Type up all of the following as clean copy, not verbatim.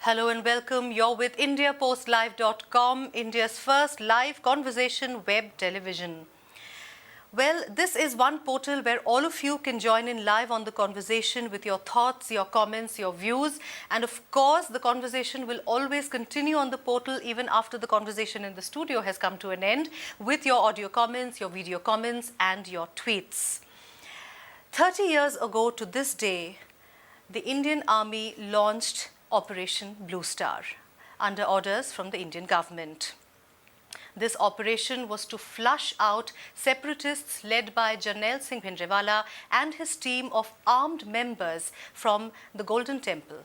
Hello and welcome. You're with IndiaPostLive.com, India's first live conversation web television. Well, this is one portal where all of you can join in live on the conversation with your thoughts, your comments, your views. And of course, the conversation will always continue on the portal even after the conversation in the studio has come to an end with your audio comments, your video comments, and your tweets. 30 years ago to this day, the Indian Army launched Operation Bluestar under orders from the Indian government. This operation was to flush out separatists led by Jarnail Singh Bhindrewala and his team of armed members from the Golden Temple.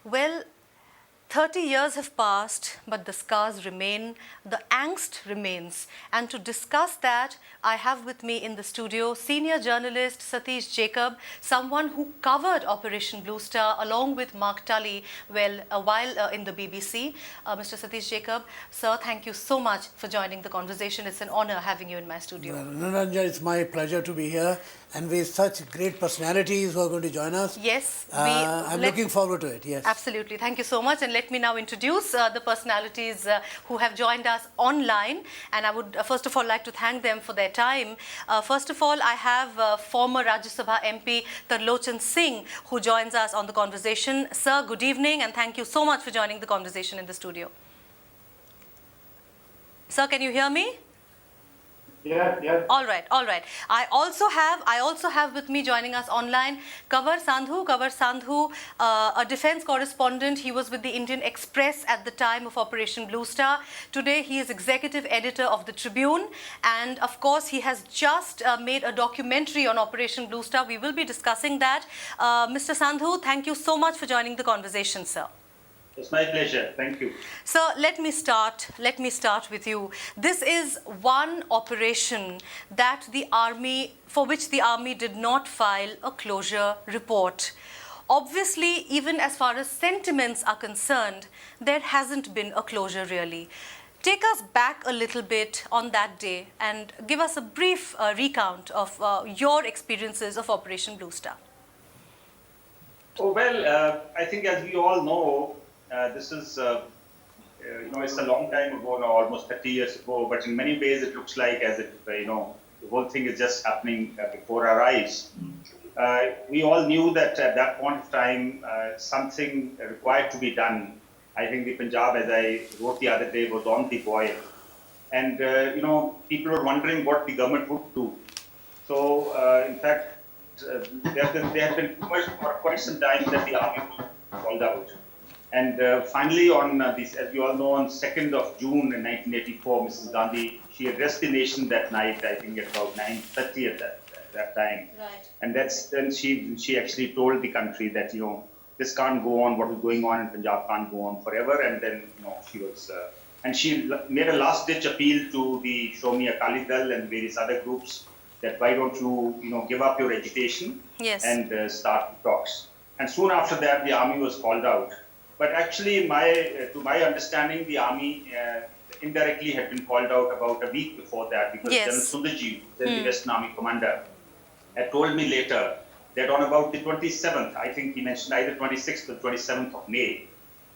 Well, 30 years have passed, but the scars remain, the angst remains. And to discuss that, I have with me in the studio senior journalist Satish Jacob, someone who covered Operation Bluestar along with Mark Tully while in the BBC. Mr. Satish Jacob, sir, thank you so much for joining the conversation. It's an honor having you in my studio. Well, Naranja, it's my pleasure to be here and with such great personalities who are going to join us. Yes. I'm looking forward to it, yes. Absolutely. Thank you so much. And let me now introduce the personalities who have joined us online. And I would first of all like to thank them for their time. First of all, I have former Rajya Sabha MP Tarlochan Singh who joins us on the conversation. Sir, good evening and thank you so much for joining the conversation in the studio. Sir, can you hear me? Yeah. All right. I also have with me joining us online Kanwar Sandhu, a defense correspondent. He was with the Indian Express at the time of Operation Bluestar. Today he is executive editor of the Tribune, and of course he has just made a documentary on Operation Bluestar. We will be discussing that. Mr. Sandhu, thank you so much for joining the conversation, sir. It's my pleasure. Thank you. So let me start with you. This is one operation that for which the army did not file a closure report. Obviously, even as far as sentiments are concerned, there hasn't been a closure really. Take us back a little bit on that day and give us a brief recount of your experiences of Operation Bluestar. Oh, well, I think as we all know, this is, it's a long time ago now, almost 30 years ago, but in many ways it looks like as if, the whole thing is just happening before our eyes. We all knew that at that point of time, something required to be done. I think the Punjab, as I wrote the other day, was on the boil. And, people were wondering what the government would do. So, in fact, there had been rumors for quite some time that the army was called out. And finally, on this, as we all know, on 2nd of June in 1984, Mrs. Gandhi, she addressed the nation that night, I think at about 9:30 at that time. Right. And then she actually told the country that, this can't go on, what is going on in Punjab can't go on forever. And then, she was, and she made a last-ditch appeal to the Shromi Akali Dal and various other groups that why don't you, give up your agitation and start the talks. And soon after that, the army was called out. But actually, to my understanding, the army indirectly had been called out about a week before that because General Sundarji, the Western Army commander, had told me later that on about the 27th, I think he mentioned either 26th or 27th of May,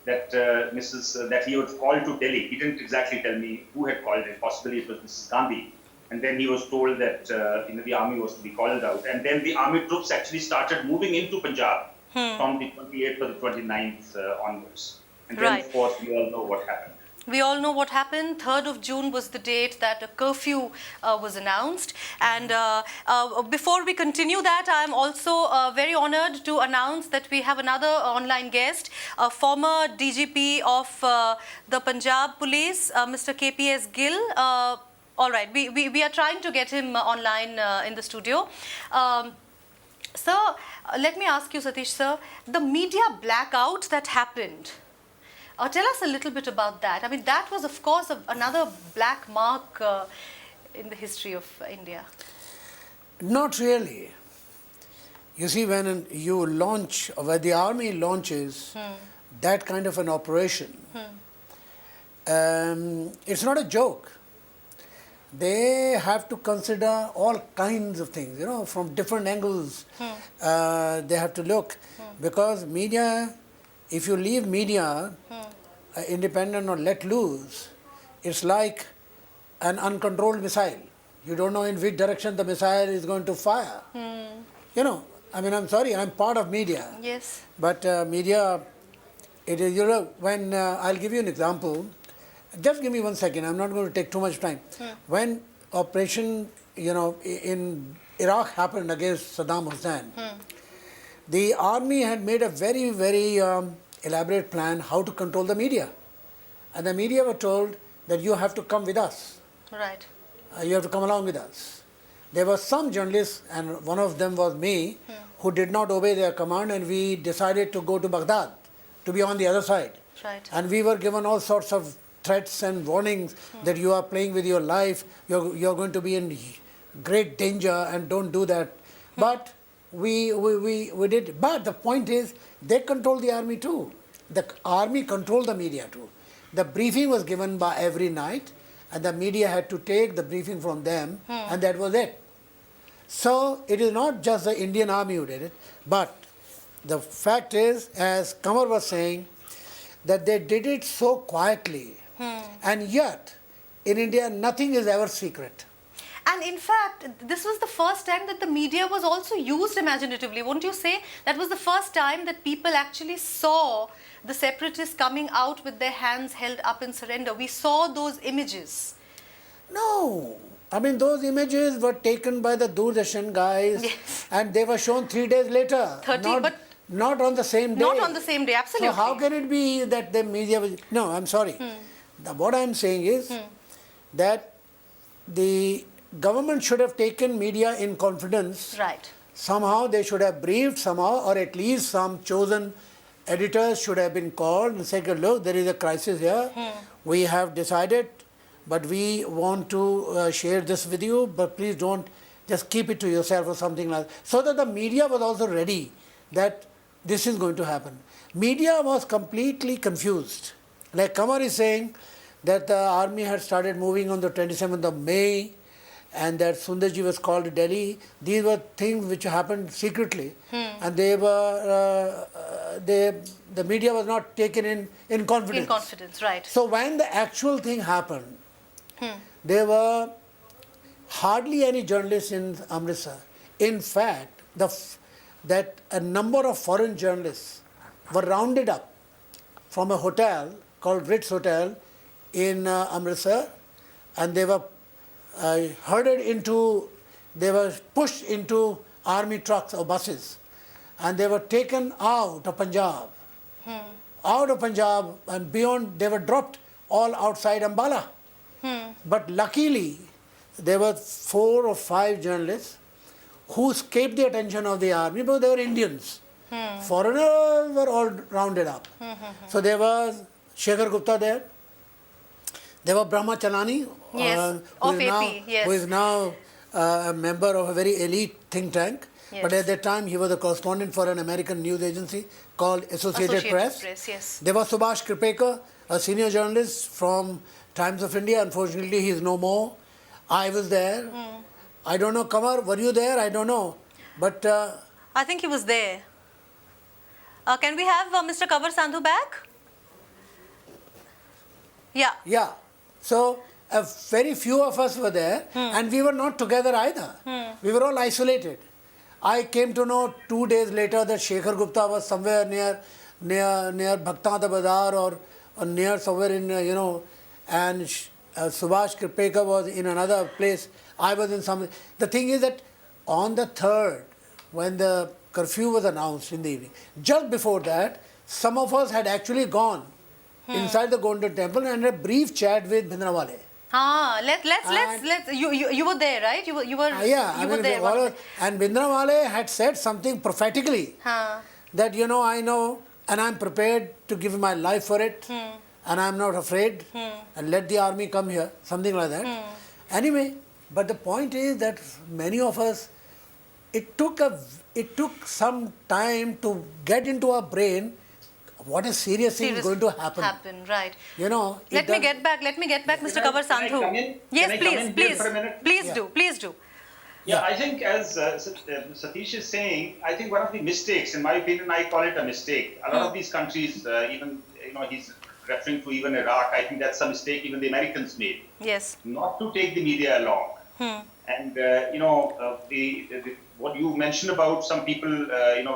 that that he was called to Delhi. He didn't exactly tell me who had called it. Possibly it was Mrs. Gandhi. And then he was told that the army was to be called out. And then the army troops actually started moving into Punjab. From the 28th or the 29th onwards. And then, of course, we all know what happened. We all know what happened. 3rd of June was the date that a curfew was announced. And before we continue that, I am also very honored to announce that we have another online guest, a former DGP of the Punjab Police, Mr. KPS Gill. All right, we are trying to get him online in the studio. Sir, let me ask you, Satish sir, the media blackout that happened, tell us a little bit about that. I mean, that was, of course, another black mark in the history of India. Not really. You see, when you launch, or when the army launches that kind of an operation, it's not a joke. They have to consider all kinds of things, from different angles. They have to look because media if you leave media independent or let loose, it's like an uncontrolled missile. You don't know in which direction the missile is going to fire. You know, I mean, I'm sorry, I'm part of media. Yes. But media, it is, you know, when I'll give you an example. Just give me 1 second, I'm not going to take too much time. When operation, you know, in Iraq happened against Saddam Hussein, the army had made a very, very elaborate plan how to control the media. And the media were told that you have to come with us. Right. You have to come along with us. There were some journalists, and one of them was me, who did not obey their command, and we decided to go to Baghdad, to be on the other side. Right. And we were given all sorts of threats and warnings that you are playing with your life, you're going to be in great danger, and don't do that. But we did. But the point is, they control the army too. The army controlled the media too. The briefing was given by every night, and the media had to take the briefing from them, and that was it. So it is not just the Indian army who did it, but the fact is, as Kamar was saying, that they did it so quietly, and yet in India nothing is ever secret. And in fact, this was the first time that the media was also used imaginatively. Won't you say? That was the first time that people actually saw the separatists coming out with their hands held up in surrender. We saw those images. No. I mean, those images were taken by the Doordarshan guys, Yes. and they were shown 3 days later. 30, not, but not on the same day. not on the same day, absolutely. So how can it be that the media was... No, I'm sorry. What I'm saying is that the government should have taken media in confidence. Right. Somehow they should have briefed somehow, or at least some chosen editors should have been called and said, look, there is a crisis here. We have decided, but we want to share this with you, but please don't just keep it to yourself or something like that. So that the media was also ready that this is going to happen. Media was completely confused. Like Kamar is saying that the army had started moving on the 27th of May, and that Sundarji was called to Delhi. These were things which happened secretly, and they were the media was not taken in confidence. In confidence, right. So when the actual thing happened, there were hardly any journalists in Amritsar. In fact, that a number of foreign journalists were rounded up from a hotel called Ritz Hotel in Amritsar, and they were they were pushed into army trucks or buses, and they were taken out of Punjab. Out of Punjab and beyond, they were dropped all outside Ambala. But luckily, there were 4 or 5 journalists who escaped the attention of the army because they were Indians. Foreigners were all rounded up. So there was Shekhar Gupta there. There was Brahma Chanani, Yes, of AP, yes. who is now a member of a very elite think tank. Yes. But at that time, he was a correspondent for an American news agency called Associated Press. Yes. There was Subhash Kripekar, a senior journalist from Times of India. Unfortunately, he is no more. I was there. I don't know, Kamar, were you there? I don't know. But I think he was there. Can we have Mr. Kanwar Sandhu back? Yeah. yeah, so a very few of us were there, and we were not together either. We were all isolated. I came to know 2 days later that Shekhar Gupta was somewhere near Bhaktanta Bazaar or near somewhere in, and Subhash Kripekar was in another place. I was in some... The thing is that on the 3rd, when the curfew was announced in the evening, just before that, some of us had actually gone inside the Golden Temple and had a brief chat with Bhindranwale. Let's you were there, right? You were there. And Bhindranwale had said something prophetically that, I know and I'm prepared to give my life for it, and I'm not afraid, and let the army come here, something like that. Anyway, but the point is that many of us, it took some time to get into our brain what is seriously going to happen. Right. Let me get back, Mr. Kanwar Sandhu. Yes, please do. Yeah, I think as Satish is saying, I think one of the mistakes, in my opinion, I call it a mistake. A lot of these countries, even he's referring to even Iraq. I think that's a mistake even the Americans made, Yes. not to take the media along. And what you mentioned about some people,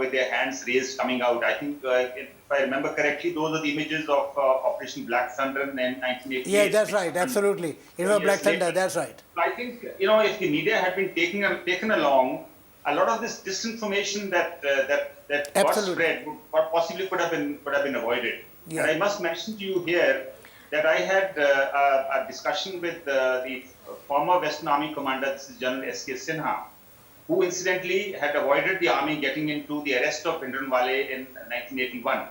with their hands raised coming out. I think, if I remember correctly, those are the images of Operation Black Thunder in 1988. Yeah, that's right, absolutely. It was Black Thunder, that's right. I think, if the media had been taken along, a lot of this disinformation that got Absolutely. spread possibly could have been avoided. Yeah. And I must mention to you here that I had a discussion with the former Western Army commander, this is General S.K. Sinha, who incidentally had avoided the army getting into the arrest of Bhindranwale in 1981.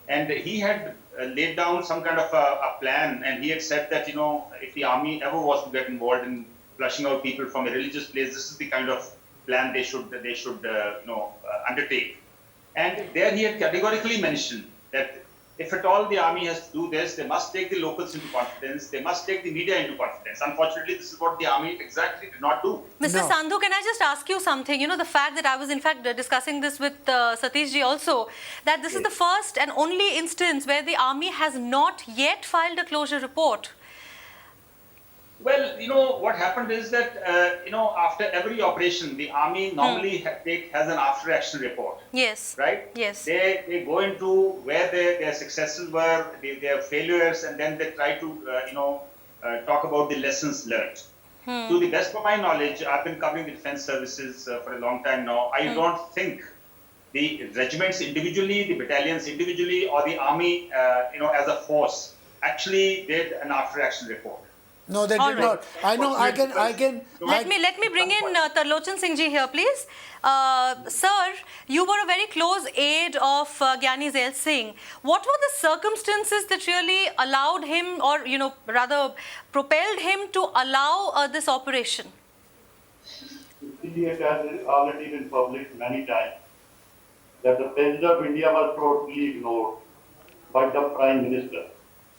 And he had laid down some kind of a plan, and he had said that, if the army ever was to get involved in flushing out people from a religious place, this is the kind of plan they should undertake. And there he had categorically mentioned that if at all the army has to do this, they must take the locals into confidence, they must take the media into confidence. Unfortunately, this is what the army exactly did not do. Mr. No. Sandhu, can I just ask you something? The fact that I was in fact discussing this with Satish ji also, that this is the first and only instance where the army has not yet filed a closure report. Well, what happened is that, after every operation, the army normally has an after-action report. Yes. Right? Yes. They go into where their successes were, their failures, and then they try to, talk about the lessons learned. To the best of my knowledge, I've been covering the defense services for a long time now. I don't think the regiments individually, the battalions individually, or the army, as a force, actually did an after-action report. No, they All did right. not. I know, I can. Let me bring in Tarlochan Singh ji here, please. Sir, you were a very close aide of Gyani Zail Singh. What were the circumstances that really allowed him, or rather propelled him to allow this operation? It has already been published many times that the President of India was totally ignored by the Prime Minister.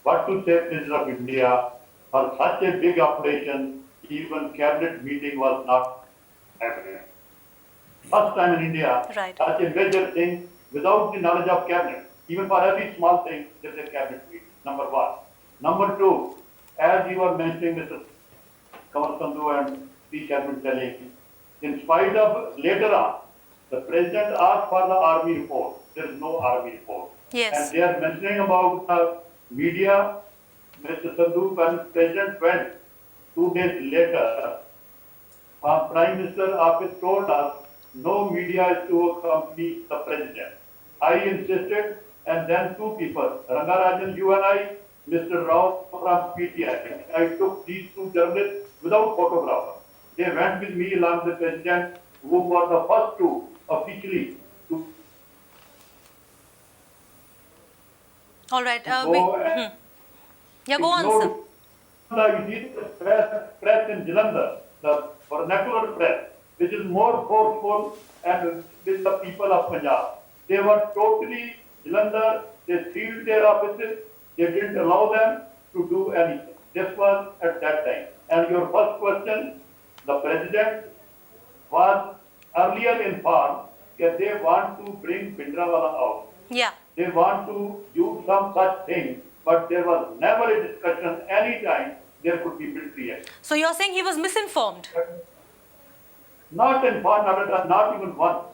What to say President of India, for such a big operation, even cabinet meeting was not happening. First time in India, Right. such a major thing without the knowledge of cabinet. Even for every small thing, there is a cabinet meeting, number one. Number two, as you were mentioning, Mr. Kamal Sandhu and the cabinet telling, in spite of later on, the president asked for the army report. There is no army report. Yes. And they are mentioning about the media. Mr. Sandhu, when president went 2 days later, our Prime Minister office told us no media is to accompany the president. I insisted, and then two people, Rangarajan, you and I, Mr. Rao from PTI. I took these two journalists without photographer. They went with me along with the president, who were the first two officially to All right. go and Yeah, go on, sir. The press in Jalandhar, the vernacular press, which is more forceful and with the people of Punjab. They were totally Jalandhar, they sealed their offices, they didn't allow them to do anything. This was at that time. And your first question, the president was earlier informed that they want to bring Bhindranwale out. Yeah. They want to use some such thing, but there was never a discussion any time there could be military action. So you're saying he was misinformed? Not informed, not even once.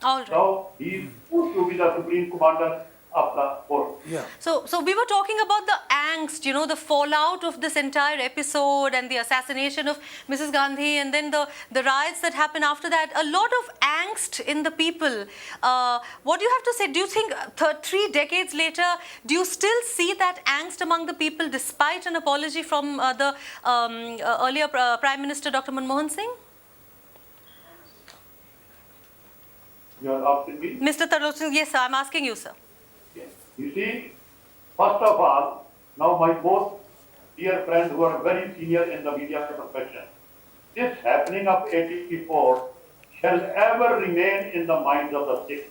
All right. Now he is supposed to be the supreme commander of the force. Yeah. So we were talking about the angst, the fallout of this entire episode and the assassination of Mrs. Gandhi, and then the riots that happened after that. A lot of angst in the people. What do you have to say? Do you think 3 decades later, do you still see that angst among the people despite an apology from the earlier Prime Minister Dr. Manmohan Singh? You are asking me? Mr. Tarlochan, yes, sir, I'm asking you, sir. Yes. You see, first of all, now my both dear friends who are very senior in the media profession, this happening of 84 shall ever remain in the minds of the Sikhs.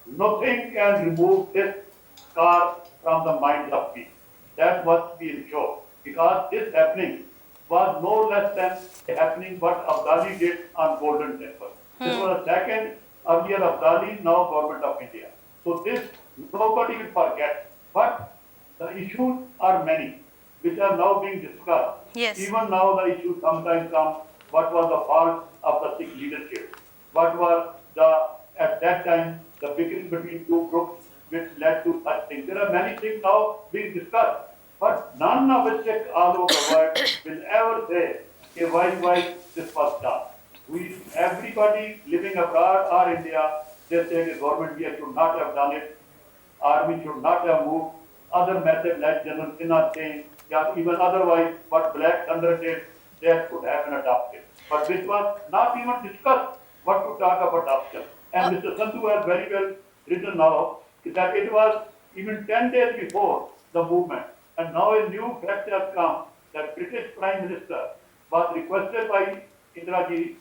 Nothing can remove this scar from the minds of people. That must be ensured. Because this happening was no less than happening what Abdali did on Golden Temple. This was a second earlier Abdali, now Government of India. So this nobody will forget. But the issues are many, which are now being discussed. Yes. Even now the issue sometimes comes, what was the fault of the Sikh leadership? What was at that time, the bickering between two groups which led to such things? There are many things now being discussed, but none of us all over the world will ever say, okay, why this was done. Everybody living abroad or India, they say the government here should not have done it, army should not have moved. Other method like General Sinha saying, yeah, even otherwise, what Black Thunder did, that could have been adopted. But this was not even discussed what to talk about adoption. And Mr. Sandhu has very well written now that it was even 10 days before the movement. And now a new fact has come that British Prime Minister was requested by Indira Ji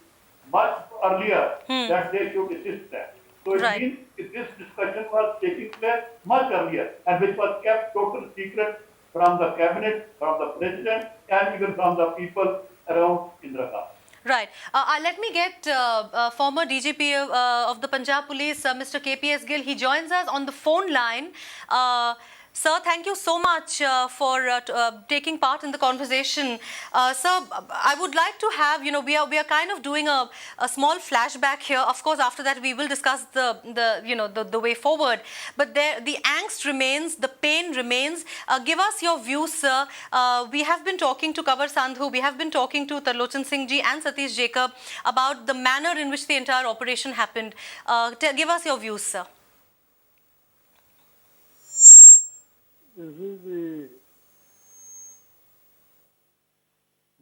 much earlier that they should assist them. So it Right. means if this discussion was taking place much earlier and which was kept total secret from the cabinet, from the president, and even from the people around Indira Gandhi. Right. Let me get former DGP of the Punjab Police, Mr. KPS Gill. He joins us on the phone line. Sir, thank you so much for taking part in the conversation. Sir, I would like to have, we are kind of doing a small flashback here. Of course, after that we will discuss the way forward. But the angst remains, the pain remains. Give us your views, sir. We have been talking to Kanwar Sandhu, we have been talking to Tarlochan Singh ji and Satish Jacob about the manner in which the entire operation happened. Give us your views, sir. This is the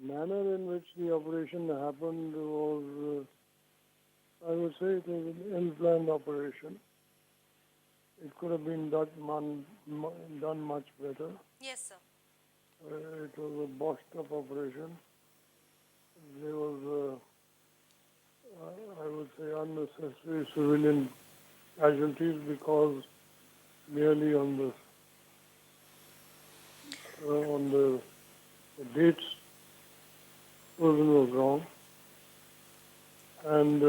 manner in which the operation happened was, I would say it was an ill-planned operation. It could have been done much better. Yes, sir. It was a botched-up operation. There was, I would say, unnecessary civilian casualties because merely on the dates, person was wrong. And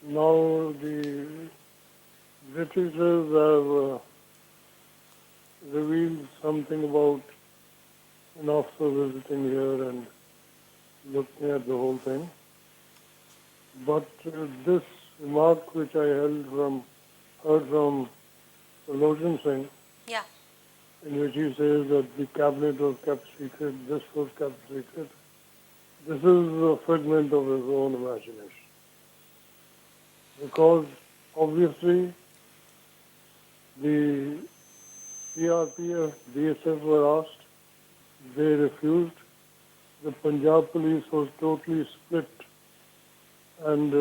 now the Britishers have revealed something about an officer visiting here and looking at the whole thing. But this remark which I heard from Tarlochan Singh, Yeah. in which he says that the cabinet was kept secret, this was kept secret, this is a figment of his own imagination. Because obviously the CRPF, BSF were asked, they refused. The Punjab police was totally split, and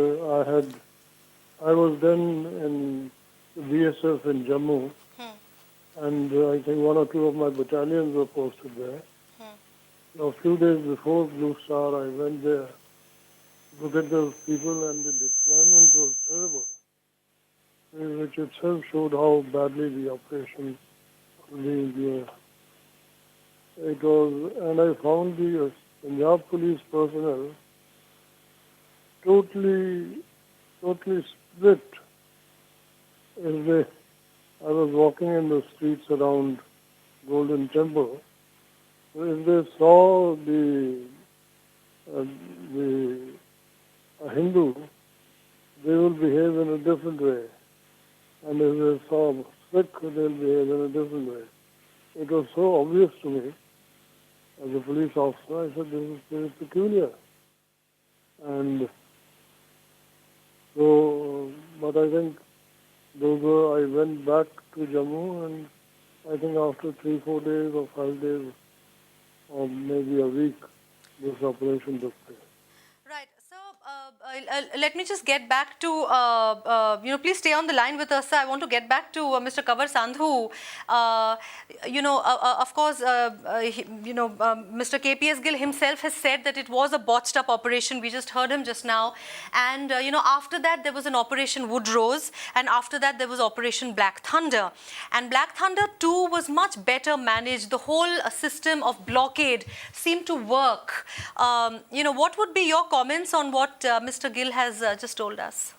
I was then in the BSF in Jammu, and I think one or two of my battalions were posted there. A few days before Bluestar, I went there, looked at those people, and the deployment was terrible, which itself showed how badly the operation it was, and I found the Punjab police personnel totally split. I was walking in the streets around Golden Temple. If they saw a Hindu, they will behave in a different way. And if they saw a Sikh, they'll behave in a different way. It was so obvious to me, as a police officer, I said, this is very peculiar. And so, but I think I went back to Jammu, and I think after 3-4 days or 5 days, or maybe a week, this operation took place. Right. So, Let me just get back to, please stay on the line with us, sir. I want to get back to Mr. Kanwar Sandhu. Of course, Mr. KPS Gill himself has said that it was a botched up operation. We just heard him just now. And, after that, there was an Operation Woodrose. And after that, there was Operation Black Thunder. And Black Thunder, too, was much better managed. The whole system of blockade seemed to work. What would be your comments on what Mr. Gill has just told us?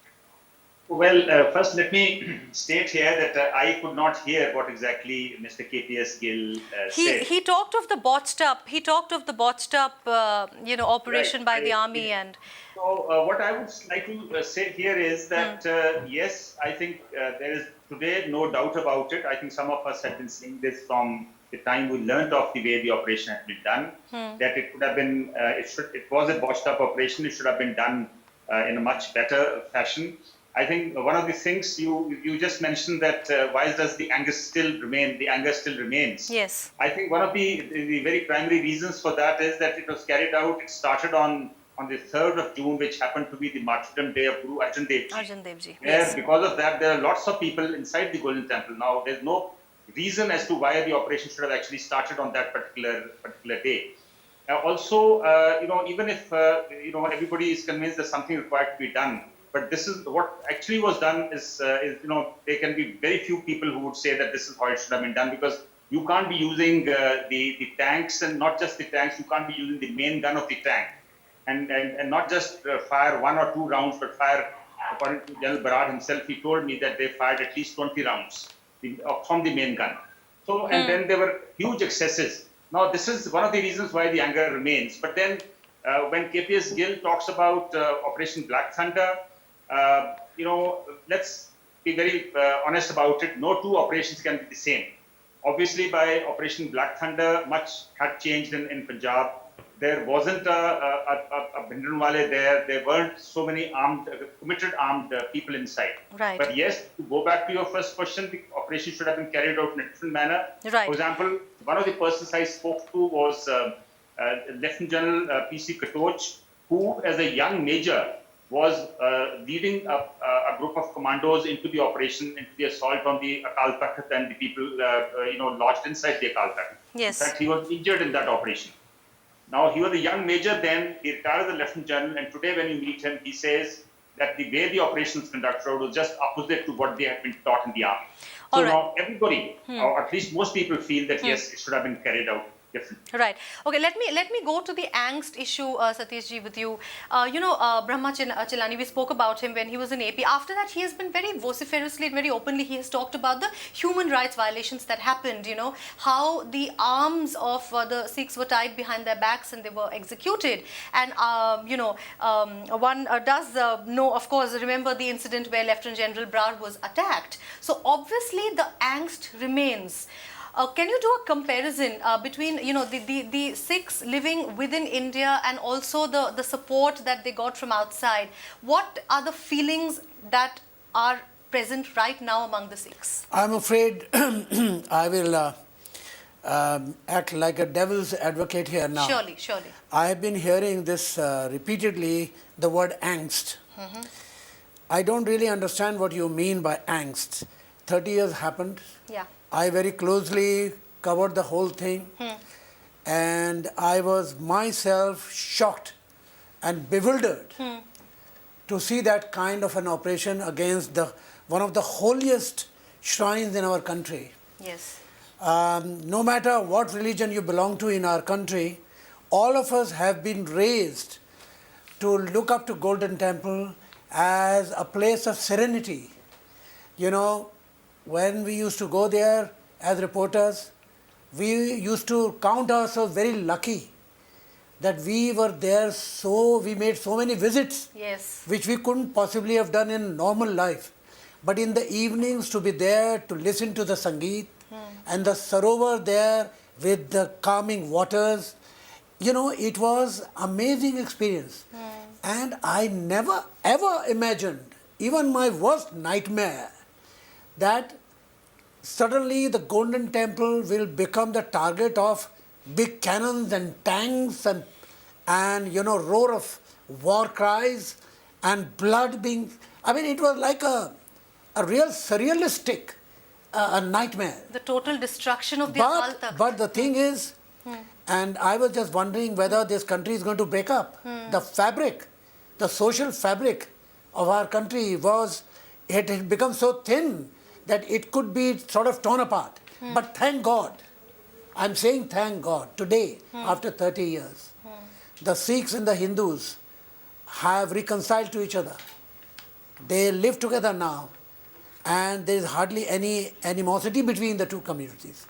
Well, first let me state here that I could not hear what exactly Mr. KPS Gill said. He talked of the botched up. He talked of the botched up, operation by the army and. So what I would like to say here is that yes, I think there is today no doubt about it. I think some of us have been seeing this from the time we learned of the way the operation had been done. That it could have been, it was a botched up operation. It should have been done in a much better fashion. I think one of the things you just mentioned that why does the anger still remain? The anger still remains. Yes. I think one of the very primary reasons for that is that it was carried out. It started on the 3rd of June, which happened to be the martyrdom day of Guru Arjan Dev Ji. Yes. Because of that, there are lots of people inside the Golden Temple. Now, there's no reason as to why the operation should have actually started on that particular day. Also, even if everybody is convinced that something required to be done, but this is what actually was done is there can be very few people who would say that this is how it should have been done, because you can't be using the tanks, and not just the tanks, you can't be using the main gun of the tank and not just fire 1 or 2 rounds, but fire, according to General Barad himself, he told me that they fired at least 20 rounds from the main gun. So, and then there were huge excesses. Now, this is one of the reasons why the anger remains. But then when KPS Gill talks about Operation Black Thunder, let's be very honest about it. No two operations can be the same. Obviously, by Operation Black Thunder, much had changed in Punjab. There wasn't a Bhindranwale there. There weren't so many committed armed people inside. Right. But yes, to go back to your first question, the operation should have been carried out in a different manner. Right. For example, one of the persons I spoke to was Lieutenant General P.C. Katoch, who, as a young major, was leading a group of commandos into the operation, into the assault on the Akal Takht and the people, lodged inside the Akal Takht. Yes. In fact, he was injured in that operation. Now, he was a young major then, he retired as a lieutenant general, and today when you meet him, he says that the way the operation was conducted was just opposite to what they had been taught in the army. So now everybody, or at least most people, feel that yes, it should have been carried out differently. Right. Okay, let me go to the angst issue, Satish ji, with you. Brahma Chilani, we spoke about him when he was in AP. After that, he has been very vociferously and very openly, he has talked about the human rights violations that happened, how the arms of the Sikhs were tied behind their backs and they were executed. And, one does know, of course, remember the incident where Lieutenant General Brar was attacked. So, obviously, the angst remains. Can you do a comparison between the Sikhs living within India and also the support that they got from outside? What are the feelings that are present right now among the Sikhs? I'm afraid I will act like a devil's advocate here now. Surely. I have been hearing this repeatedly, the word angst. I don't really understand what you mean by angst. 30 years happened. Yeah. I very closely covered the whole thing, and I was myself shocked and bewildered to see that kind of an operation against one of the holiest shrines in our country. Yes. No matter what religion you belong to in our country, all of us have been raised to look up to Golden Temple as a place of serenity. When we used to go there as reporters, we used to count ourselves very lucky that we were there, so we made so many visits, Yes. which we couldn't possibly have done in normal life. But in the evenings, to be there to listen to the Sangeet and the Sarovar there with the calming waters, it was amazing experience. And I never ever imagined, even my worst nightmare, that suddenly the Golden Temple will become the target of big cannons and tanks and roar of war cries and blood being, I mean, it was like a real surrealistic a nightmare. The total destruction of the Akal Takht. But the thing is, and I was just wondering whether this country is going to break up. The fabric, the social fabric of our country it had become so thin that it could be sort of torn apart. But thank God, I'm saying thank God, today, after 30 years, the Sikhs and the Hindus have reconciled to each other. They live together now, and there is hardly any animosity between the two communities.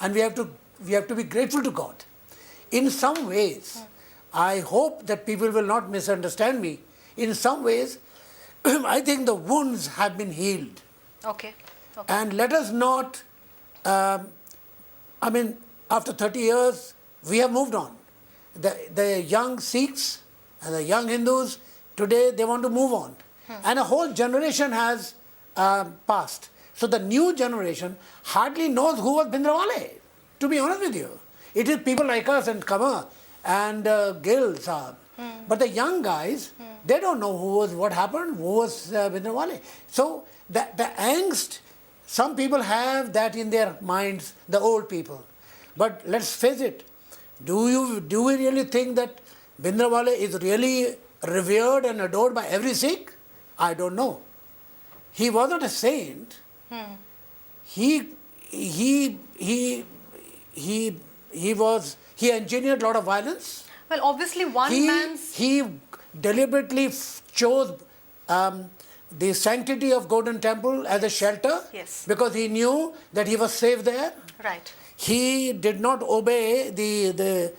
And we have to be grateful to God. In some ways, I hope that people will not misunderstand me. In some ways, I think the wounds have been healed. Okay. And let us not, after 30 years, we have moved on. The young Sikhs and the young Hindus, today they want to move on. And a whole generation has passed. So the new generation hardly knows who was Bhindranwale, to be honest with you. It is people like us and Kama and Gill Saab. But the young guys, they don't know what happened, who was Bhindranwale. So the angst, some people have that in their minds, the old people. But let's face it, do we really think that Bhindranwale is really revered and adored by every Sikh? I don't know. He wasn't a saint. He engineered a lot of violence. Well, obviously He deliberately chose the sanctity of Golden Temple as a shelter. Yes. Because he knew that he was safe there. Right. He did not obey the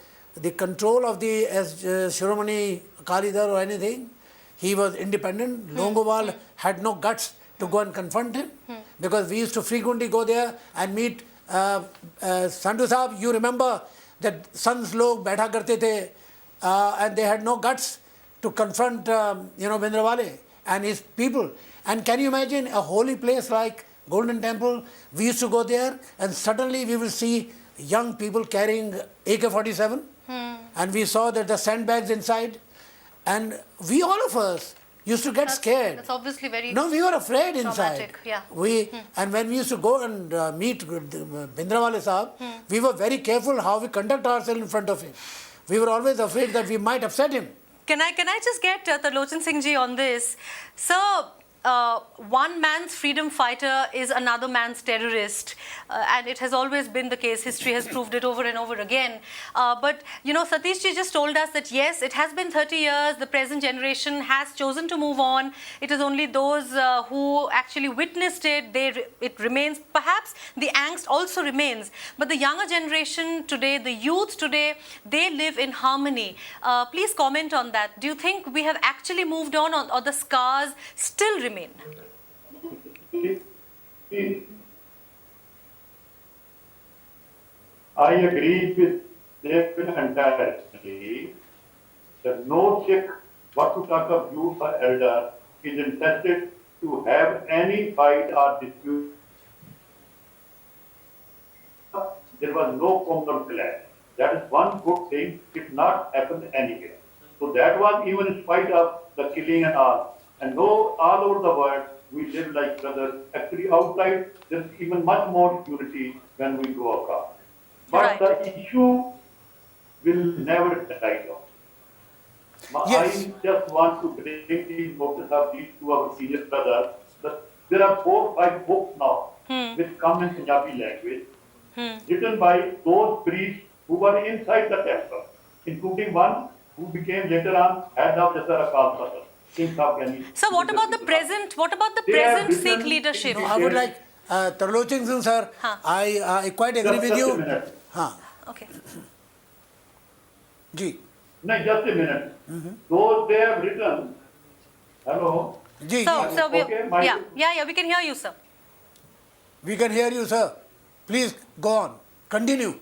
control of the Shiromani Kalidar or anything. He was independent. Longowal had no guts to go and confront him, because we used to frequently go there and meet Sandhu Sahab. You remember that sons log baitha karte the, and they had no guts to confront Bhindranwale and his people. And can you imagine a holy place like Golden Temple? We used to go there and suddenly we will see young people carrying AK-47 and we saw that the sandbags inside, and we, all of us, used to get scared. That's obviously very No, we were afraid inside. traumatic, yeah. And when we used to go and meet Bhindranwale Sahab, we were very careful how we conduct ourselves in front of him. We were always afraid that we might upset him. Can I just get Tarlochan Singh ji on this? Sir, one man's freedom fighter is another man's terrorist, and it has always been the case. History has proved it over and over again. But Satish ji just told us that yes, it has been 30 years. The present generation has chosen to move on. It is only those who actually witnessed it. It remains. Perhaps the angst also remains. But the younger generation today, the youth today, they live in harmony. Please comment on that. Do you think we have actually moved on, or the scars still remain? I agree with David entirely that no Sikh, what to talk of youth or elder, is interested to have any fight or dispute. There was no communal clash. That is one good thing. It not happened anywhere. So that was even in spite of the killing and all. And no, all over the world, we live like brothers. Actually, outside, there's even much more unity when we go across. But the issue will never die off. Yes. I just want to bring the notice of these two our senior brothers that there are 4 or 5 books now which come in Punjabi language, written by those priests who were inside the temple, including one who became later on head of the Akal Takht. So what about the present? What about the present Sikh leadership? No, I would like Tarlochan Singh sir. I quite agree with you. Just a minute. Okay. Ji. No, just a minute. Those they have written. Hello. Ji. So we, Okay, yeah, we can hear you, sir. We can hear you, sir. Please go on. Continue.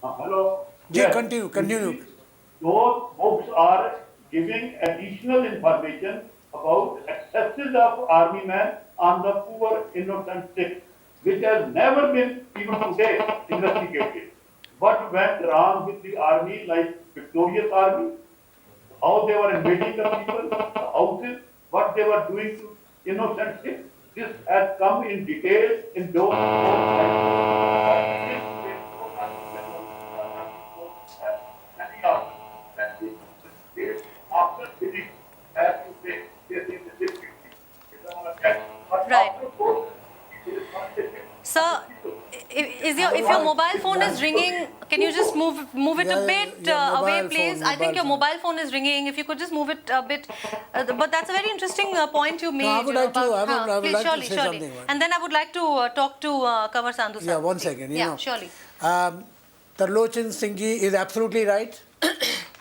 Hello. Ji, Yes. continue. Those books are giving additional information about excesses of army men on the poor innocent Sikhs, which has never been even today investigated. What went wrong with the army, like victorious army? how they were invading the people, the houses, what they were doing to innocent citizens. This has come in detail in those after visiting, as you say, this is the difficulty. But Right. after both, it is not difficult. Sir, if your mobile phone is ringing, can you just move it a Yeah, bit yeah, away, mobile please? phone, I think your mobile mobile phone is ringing. If you could just move it a bit. But that's a very interesting point you made. I would like to- I would please, like to surely, say surely. something. And then I would like to talk to Kanwar Sandhu sir. Yeah, one please. second. Yeah, surely. Tarlochan Singh ji is absolutely right.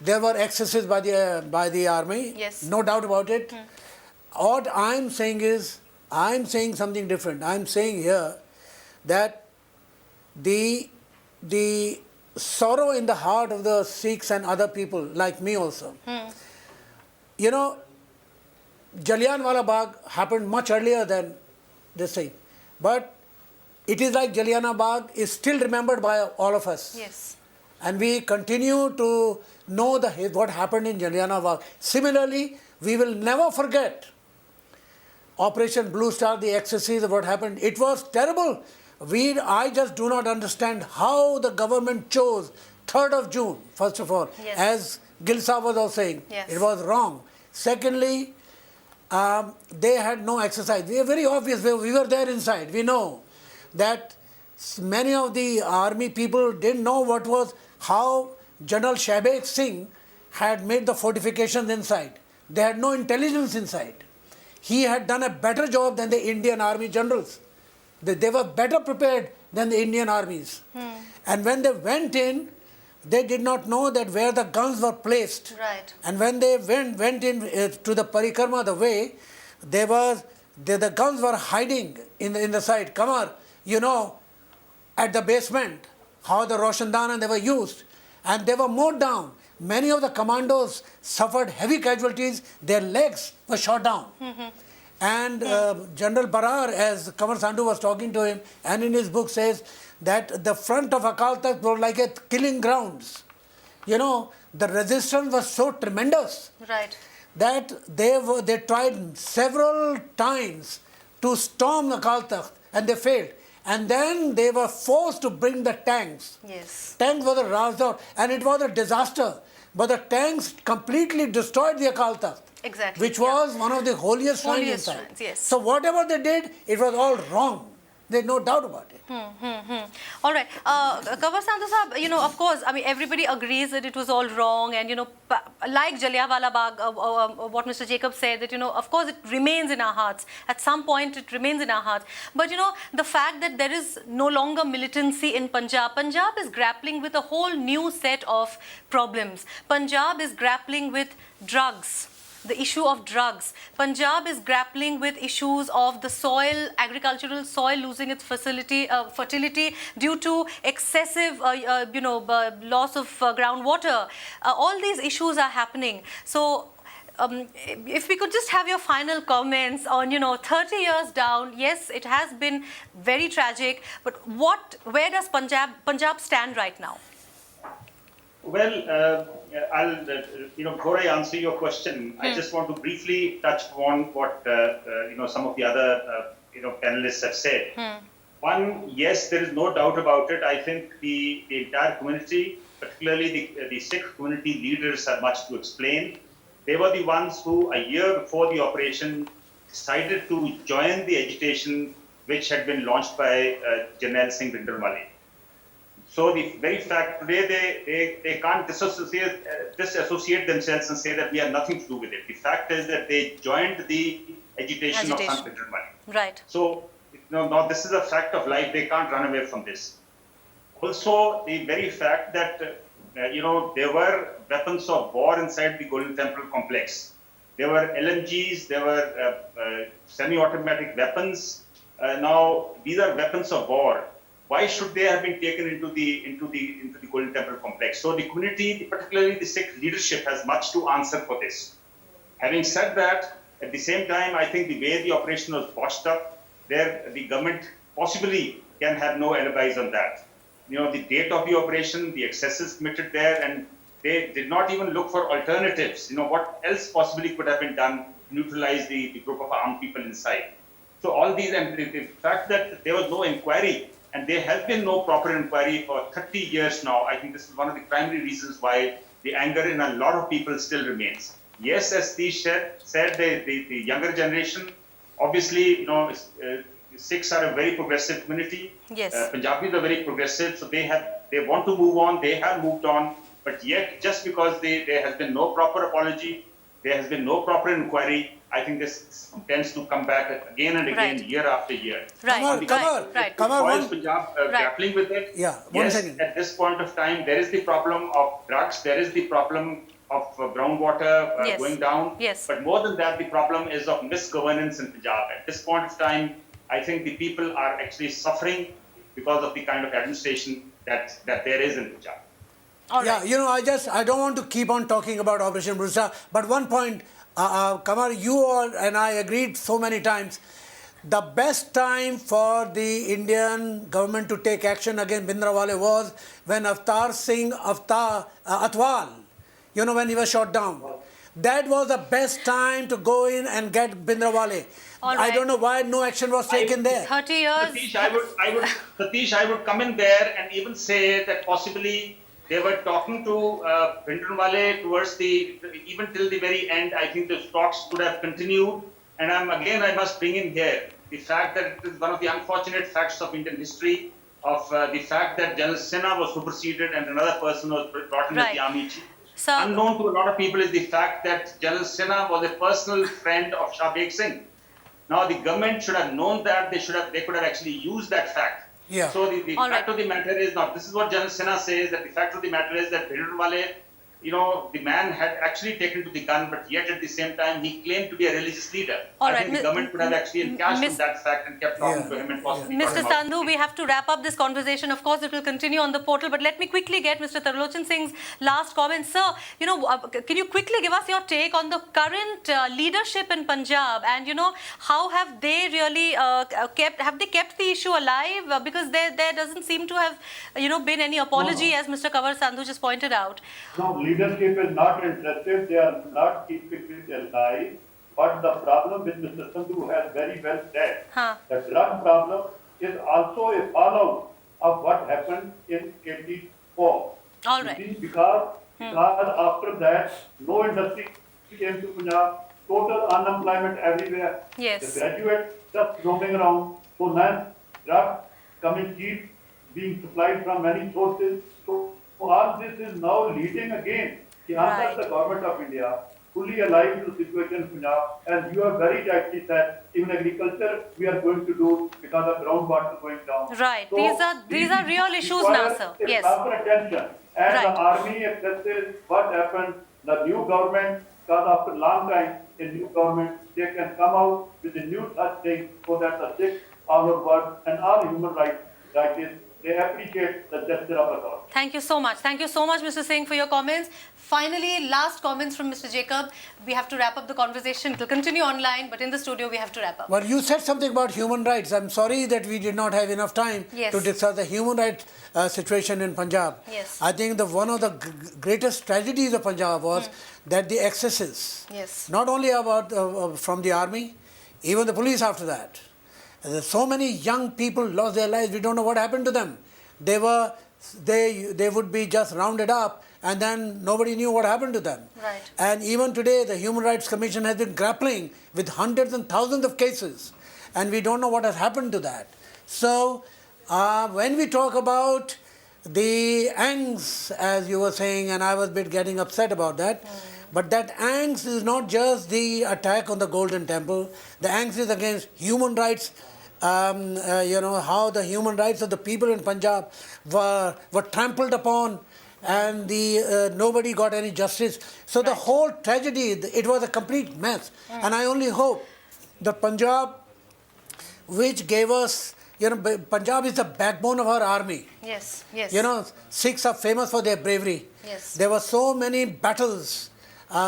There were excesses by the army. Yes. No doubt about it. What I'm saying is, I'm saying something different. I'm saying here that the sorrow in the heart of the Sikhs and other people, like me also. You know, Jallianwala Bagh happened much earlier than this thing. But it is like Jallianwala Bagh is still remembered by all of us. Yes. And we continue to know what happened in Jallianwala Bagh. Similarly, we will never forget Operation Bluestar, the excesses of what happened. It was terrible. I just do not understand how the government chose 3rd of June, first of all, Yes. as Gilsa was also saying. Yes. It was wrong. Secondly, they had no exercise. We are very obvious. We were there inside. We know that many of the army people didn't know how General Shahbaz Singh had made the fortifications inside. They had no intelligence inside. He had done a better job than the Indian army generals. They were better prepared than the Indian armies. And when they went in, they did not know that where the guns were placed. Right. And when they went in to the parikrama, the way, the guns were hiding in the side. Kamar, you know, at the basement, how the Roshandana they were used. And they were mowed down. Many of the commandos suffered heavy casualties. Their legs were shot down. And General Barar, as Kanwar Sandhu was talking to him, and in his book says that the front of Akal Takht were like a killing grounds. You know, the resistance was so tremendous Right. that they tried several times to storm Akal Takht and they failed. And then they were forced to bring the tanks. Yes. Tanks were raised out and it was a disaster. But the tanks completely destroyed the Akal Takht. Exactly. Which was one of the holiest shrines Holiest inside. shrines, yes. So whatever they did, it was all wrong. There's no doubt about it. All right. Kanwar Sandhu Sahab, you know, of course, I mean, everybody agrees that it was all wrong. And, you know, like Jallianwala Bagh, what Mr. Jacob said, that, you know, of course, it remains in our hearts. At some point, it remains in our hearts. But, you know, the fact that there is no longer militancy in Punjab, Punjab is grappling with a whole new set of problems. Punjab is grappling with drugs. The issue of drugs. Punjab is grappling with issues of the soil, agricultural soil losing its fertility due to excessive, loss of groundwater. All these issues are happening. So, if we could just have your final comments on, 30 years down, yes, it has been very tragic, but where does Punjab stand right now? Well, before I answer your question, I just want to briefly touch on what some of the other panelists have said. One, yes, there is no doubt about it. I think the entire community, particularly the Sikh community leaders, have much to explain. They were the ones who, a year before the operation, decided to join the agitation which had been launched by Jarnail Singh Bhindranwale. So the very fact today they can't disassociate themselves and say that we have nothing to do with it. The fact is that they joined the agitation. Of Sant Bhindranwale. Right. So now this is a fact of life. They can't run away from this. Also, the very fact that there were weapons of war inside the Golden Temple complex. There were LMGs. There were semi-automatic weapons. Now these are weapons of war. Why should they have been taken into the Golden Temple complex? So the community, particularly the Sikh leadership, has much to answer for this. Having said that, at the same time, I think the way the operation was botched up, the government possibly can have no alibis on that. The date of the operation, the excesses committed there, and They did not even look for alternatives. What else possibly could have been done to neutralize the group of armed people inside. So all these, and the fact that there was no inquiry, and there has been no proper inquiry for 30 years now, I think this is one of the primary reasons why the anger in a lot of people still remains. Yes, as Tish said, the younger generation, obviously, Sikhs are a very progressive community. Yes. Punjabis are very progressive, so they want to move on, they have moved on, but yet just because there has been no proper apology, there has been no proper inquiry, I think this tends to come back again and again, Right. year after year. Right, right. Why is Punjab grappling with it? Yeah, yes, 1 second. at this point of time, there is the problem of drugs, there is the problem of groundwater Yes. going down. Yes. But more than that, the problem is of misgovernance in Punjab. At this point of time, I think the people are actually suffering because of the kind of administration that there is in Punjab. All Yeah, right. I don't want to keep on talking about Operation Bluestar, but one point, Kamar, you all and I agreed so many times, the best time for the Indian government to take action against Bhindranwale was when Avtar Singh Atwal, when he was shot down. That was the best time to go in and get Bhindranwale. All I right. don't know why no action was taken there. 30 years. Satish, I would come in there and even say that possibly they were talking to Bhindranwale towards even till the very end. I think the talks could have continued. And I must bring in here the fact that it is one of the unfortunate facts of Indian history of the fact that General Sinha was superseded and another person was brought in as Right. the army chief. So, Unknown to a lot of people is the fact that General Sinha was a personal friend of Shah Beg Singh. Now the government should have known that. They could have actually used that fact. Yeah. So the All fact right. of the matter is now, this is what General Sinha says, that the fact of the matter is that Bhindranwale, the man had actually taken to the gun, but yet at the same time he claimed to be a religious leader. All I right, think the government could have actually encashed Miss- on that fact and kept talking Yeah. to him and possibly got Mr. him out. Sandhu, we have to wrap up this conversation. Of course, it will continue on the portal, but let me quickly get Mr. Tarlochan Singh's last comment. Sir, can you quickly give us your take on the current leadership in Punjab, and how have they really kept the issue alive? Because there doesn't seem to have been any apology, as Mr. Kanwar Sandhu just pointed out. No, leadership is not interested. They are not keeping it alive. But the problem with Mr. Sandhu has very well said. Huh. The drug problem is also a fallout of what happened in KT4. All You right. see, because after that, no industry came to Punjab, total unemployment everywhere. Yes. The graduates just roaming around. So now drugs coming cheap, being supplied from many sources. So all this is now leading again. Right. The government of India fully alive to the situation in Punjab, and you are very rightly said, even agriculture we are going to do because of groundwater going down. Right. So These are real issues now, require sir. a Yes. proper attention. And Right. the army assesses what happened, the new government, because after a long time, a new government, they can come out with a new such thing so that the Sikhs all over world and all human rights, they appreciate the gesture of authority. Thank you so much. Thank you so much, Mr. Singh, for your comments. Finally, last comments from Mr. Jacob. We have to wrap up the conversation. It will continue online, but in the studio, we have to wrap up. Well, you said something about human rights. I'm sorry that we did not have enough time Yes. to discuss the human rights situation in Punjab. Yes. I think one of the greatest tragedies of Punjab was that the excesses, Yes. not only about from the army, even the police after that. There's so many young people lost their lives. We don't know what happened to them. They would be just rounded up, and then nobody knew what happened to them. Right. And even today, the Human Rights Commission has been grappling with hundreds and thousands of cases, and we don't know what has happened to that. So, when we talk about the angst, as you were saying, and I was a bit getting upset about that, but that angst is not just the attack on the Golden Temple. The angst is against human rights. How the human rights of the people in Punjab were trampled upon, and nobody got any justice. So the whole tragedy, it was a complete mess. And I only hope that Punjab, which gave us, Punjab is the backbone of our army. Yes. Yes. Sikhs are famous for their bravery. Yes. There were so many battles,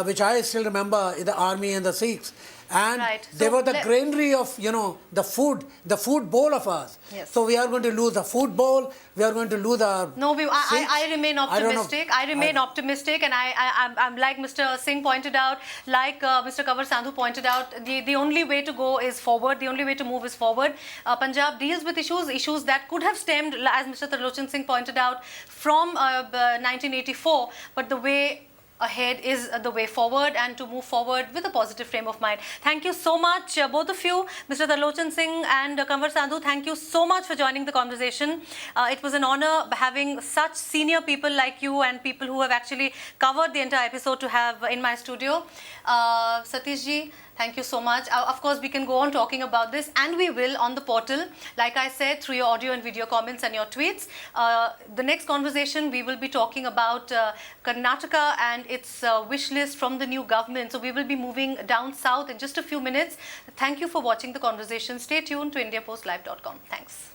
which I still remember in the army and the Sikhs. And Right. they So were the let- granary of, the food bowl of ours. Yes. So we are going to lose the food bowl, we are going to lose our No, seats. I remain I don't know. optimistic. I remain optimistic, and I'm like Mr. Singh pointed out, like Mr. Kanwar Sandhu pointed out, the only way to go is forward. The only way to move is forward. Punjab deals with issues that could have stemmed, as Mr. Tarlochan Singh pointed out, from 1984, but the way ahead is the way forward, and to move forward with a positive frame of mind. Thank you so much, both of you, Mr. Tarlochan Singh and Kanwar Sandhu. Thank you so much for joining the conversation. It was an honor having such senior people like you and people who have actually covered the entire episode to have in my studio. Satish ji, thank you so much. Of course, we can go on talking about this, and we will on the portal, like I said, through your audio and video comments and your tweets. The next conversation, we will be talking about Karnataka and its wish list from the new government. So we will be moving down south in just a few minutes. Thank you for watching the conversation. Stay tuned to IndiaPostLive.com. Thanks.